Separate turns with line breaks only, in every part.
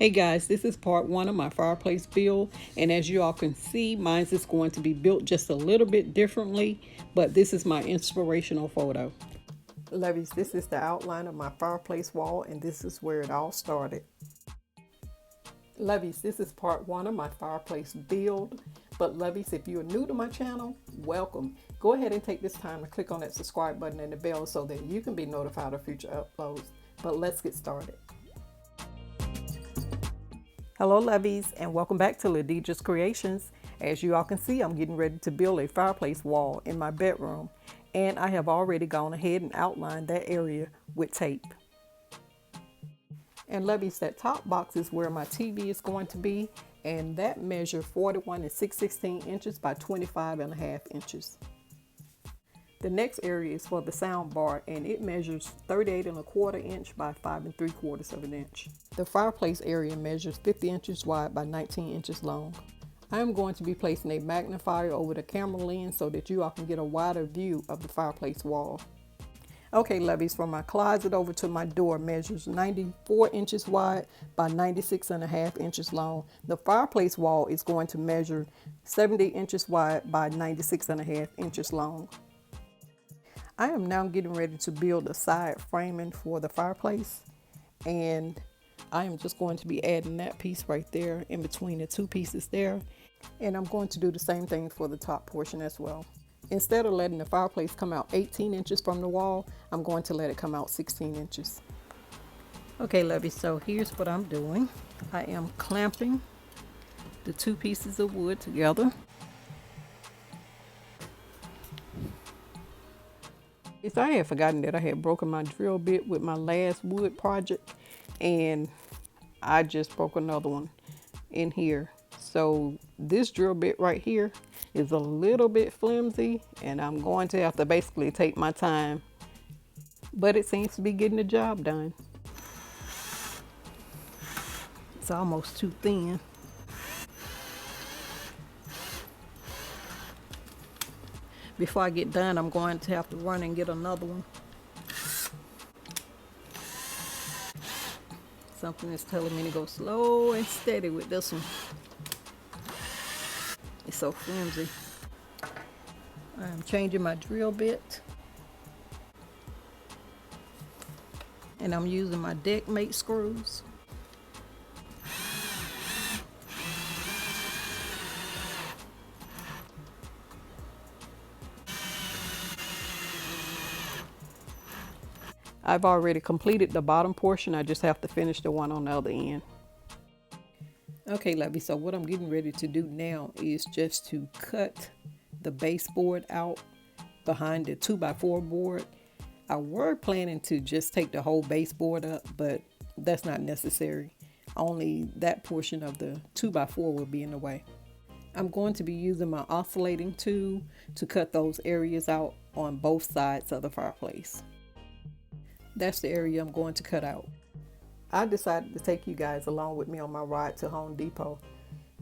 Hey guys, this is part one of my fireplace build, and as you all can see, mine is going to be built just a little bit differently, but this is my inspirational photo. Levies, this is the outline of my fireplace wall, and this is where it all started. Levies, this is part one of my fireplace build, but Levies, if you are new to my channel, welcome. Go ahead and take this time to click on that subscribe button and the bell so that you can be notified of future uploads. But let's get started. Hello Levies, and welcome back to Ladidja's Creations. As you all can see, I'm getting ready to build a fireplace wall in my bedroom, and I have already gone ahead and outlined that area with tape. And Levies, that top box is where my TV is going to be, and that measures 41 6/16 inches by 25.5 inches. The next area is for the sound bar, and it measures 38 1/4 inch by 5 3/4 inch. The fireplace area measures 50 inches wide by 19 inches long. I am going to be placing a magnifier over the camera lens so that you all can get a wider view of the fireplace wall. Okay Levies, from my closet over to my door measures 94 inches wide by 96.5 inches long. The fireplace wall is going to measure 70 inches wide by 96.5 inches long. I am now getting ready to build a side framing for the fireplace, and I am just going to be adding that piece right there in between the two pieces there, and I'm going to do the same thing for the top portion as well. Instead of letting the fireplace come out 18 inches from the wall, I'm going to let it come out 16 inches. Okay Levies, so here's what I'm doing. I am clamping the two pieces of wood together. I had forgotten that I had broken my drill bit with my last wood project, and I just broke another one in here. So this drill bit right here is a little bit flimsy, and I'm going to have to basically take my time, but it seems to be getting the job done. It's almost too thin. Before I get done, I'm going to have to run and get another one. Something is telling me to go slow and steady with this one. It's so flimsy. I'm changing my drill bit, and I'm using my deck mate screws. I've already completed the bottom portion. I just have to finish the one on the other end. Okay Levies, so what I'm getting ready to do now is just to cut the baseboard out behind the 2x4 board. I were planning to just take the whole baseboard up, but that's not necessary. Only that portion of the 2x4 will be in the way. I'm going to be using my oscillating tool to cut those areas out on both sides of the fireplace. That's the area I'm going to cut out. I decided to take you guys along with me on my ride to Home Depot.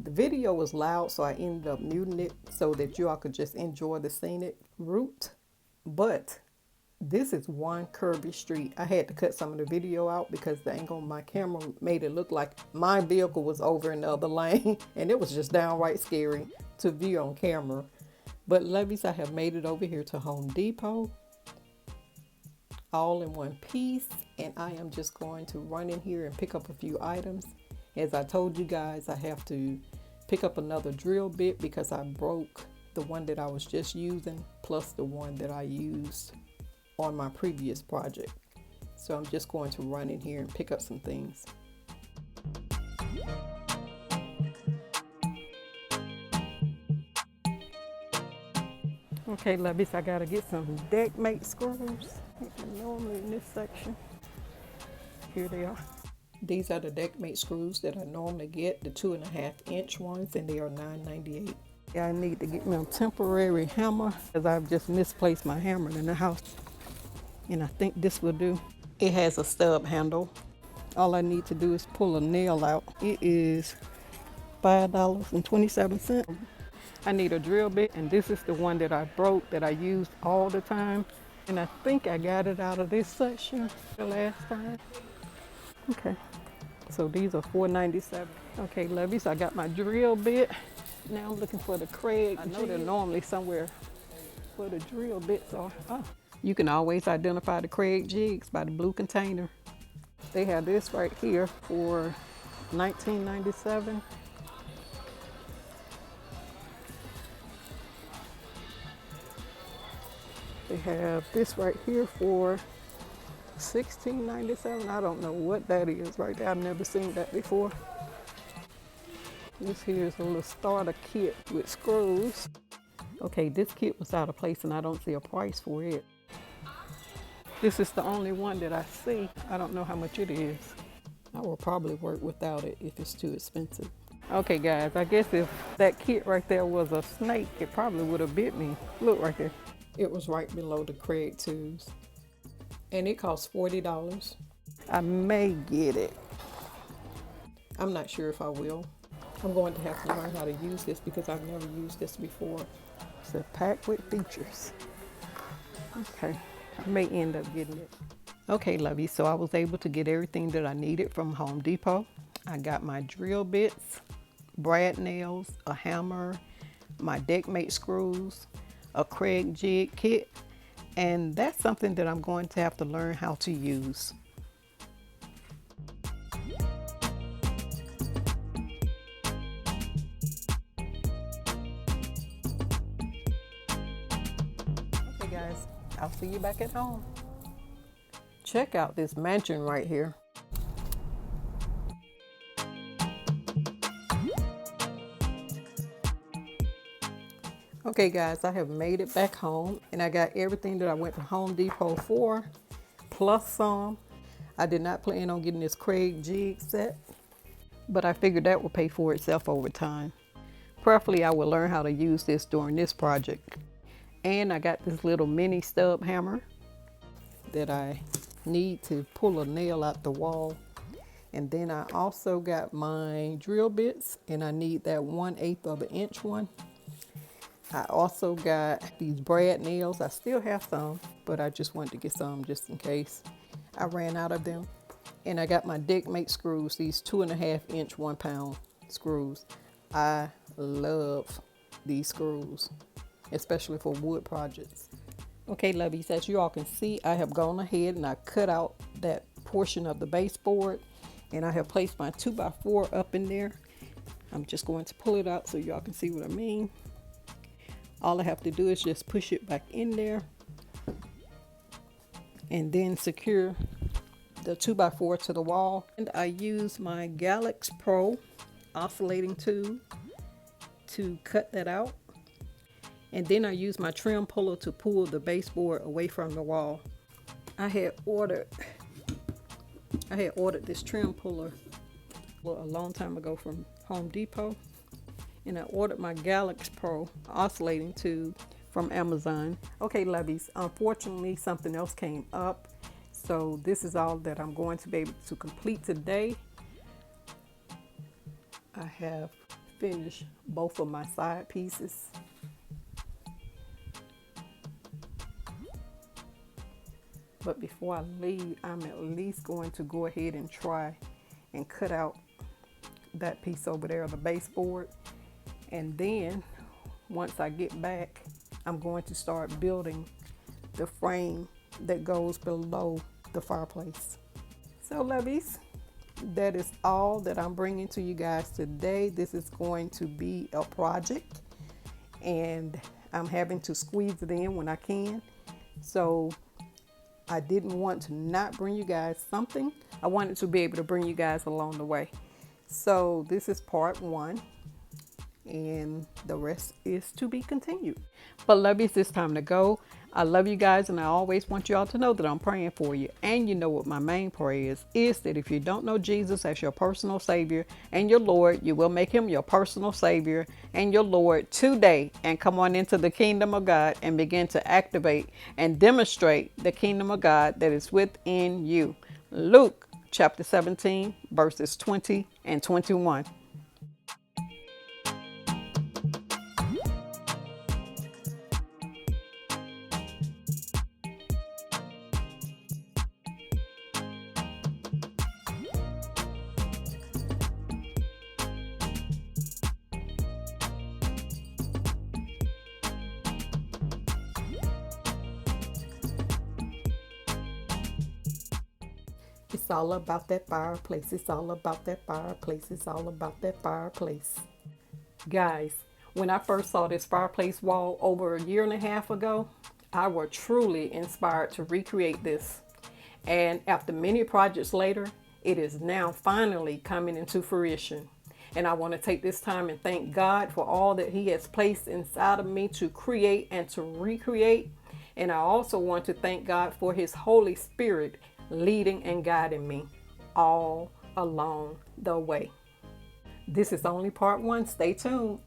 The video was loud, so I ended up muting it so that you all could just enjoy the scenic route. But this is one curvy street. I had to cut some of the video out because the angle on my camera made it look like my vehicle was over in the other lane, and it was just downright scary to view on camera. But Levies, I have made it over here to Home Depot, all in one piece, and I am just going to run in here and pick up a few items. As I told you guys, I have to pick up another drill bit because I broke the one that I was just using, plus the one that I used on my previous project. So I'm just going to run in here and pick up some things. Okay Levies, I gotta get some deck mate screws. Normally in this section. Here they are. These are the deck mate screws that I normally get, the 2.5 inch ones, and they are $9.98. Yeah, I need to get me a temporary hammer because I've just misplaced my hammer in the house, and I think this will do. It has a stub handle. All I need to do is pull a nail out. It is $5.27. I need a drill bit, and this is the one that I broke that I used all the time. And I think I got it out of this section the last time. Okay, So these are $4.97. Okay, lovies, I got my drill bit. Now I'm looking for the Craig. I know they're normally somewhere where the drill bits are. Oh. You can always identify the Craig jigs by the blue container. They have this right here for $19.97. They have this right here for $16.97. I don't know what that is right there. I've never seen that before. This here is a little starter kit with screws. Okay, this kit was out of place and I don't see a price for it. This is the only one that I see. I don't know how much it is. I will probably work without it if it's too expensive. Okay guys, I guess if that kit right there was a snake, it probably would have bit me. Look right there. It was right below the Craig tubes. And it cost $40. I may get it. I'm not sure if I will. I'm going to have to learn how to use this because I've never used this before. It's a pack with features. Okay, I may end up getting it. Okay, lovey, so I was able to get everything that I needed from Home Depot. I got my drill bits, brad nails, a hammer, my deckmate screws, a Craig jig kit, and that's something that I'm going to have to learn how to use. Okay guys, I'll see you back at home. Check out this mansion right here. Okay guys, I have made it back home and I got everything that I went to Home Depot for, plus some. I did not plan on getting this Craig jig set, but I figured that would pay for itself over time. Preferably I will learn how to use this during this project. And I got this little mini stub hammer that I need to pull a nail out the wall. And then I also got my drill bits and I need that 1/8 of an inch one. I also got these brad nails. I still have some, but I just wanted to get some just in case I ran out of them. And I got my deckmate screws, these 2.5 inch 1 pound screws. I love these screws, especially for wood projects. Okay, lovies, as you all can see, I have gone ahead and I cut out that portion of the baseboard and I have placed my 2x4 up in there. I'm just going to pull it out so y'all can see what I mean. All I have to do is just push it back in there and then secure the 2x4 to the wall. And I use my Galax Pro oscillating tool to cut that out. And then I use my trim puller to pull the baseboard away from the wall. I had ordered this trim puller a long time ago from Home Depot. And I ordered my Galax Pro oscillating tube from Amazon. Okay, lovies, unfortunately something else came up. So this is all that I'm going to be able to complete today. I have finished both of my side pieces. But before I leave, I'm at least going to go ahead and try and cut out that piece over there, the baseboard. And then once I get back, I'm going to start building the frame that goes below the fireplace. So lovies, that is all that I'm bringing to you guys today. This is going to be a project and I'm having to squeeze it in when I can. So I didn't want to not bring you guys something. I wanted to be able to bring you guys along the way. So this is part 1. And the rest is to be continued. But lovies, it's time to go. I love you guys and I always want you all to know that I'm praying for you. And you know what my main prayer is that if you don't know Jesus as your personal Savior and your Lord, you will make him your personal Savior and your Lord today and come on into the kingdom of God and begin to activate and demonstrate the kingdom of God that is within you. Luke chapter 17 verses 20 and 21. It's all about that fireplace. It's all about that fireplace. It's all about that fireplace. Guys, when I first saw this fireplace wall over a year and a half ago, I was truly inspired to recreate this. And after many projects later, it is now finally coming into fruition. And I want to take this time and thank God for all that He has placed inside of me to create and to recreate. And I also want to thank God for His Holy Spirit leading and guiding me all along the way. This is only part one. Stay tuned.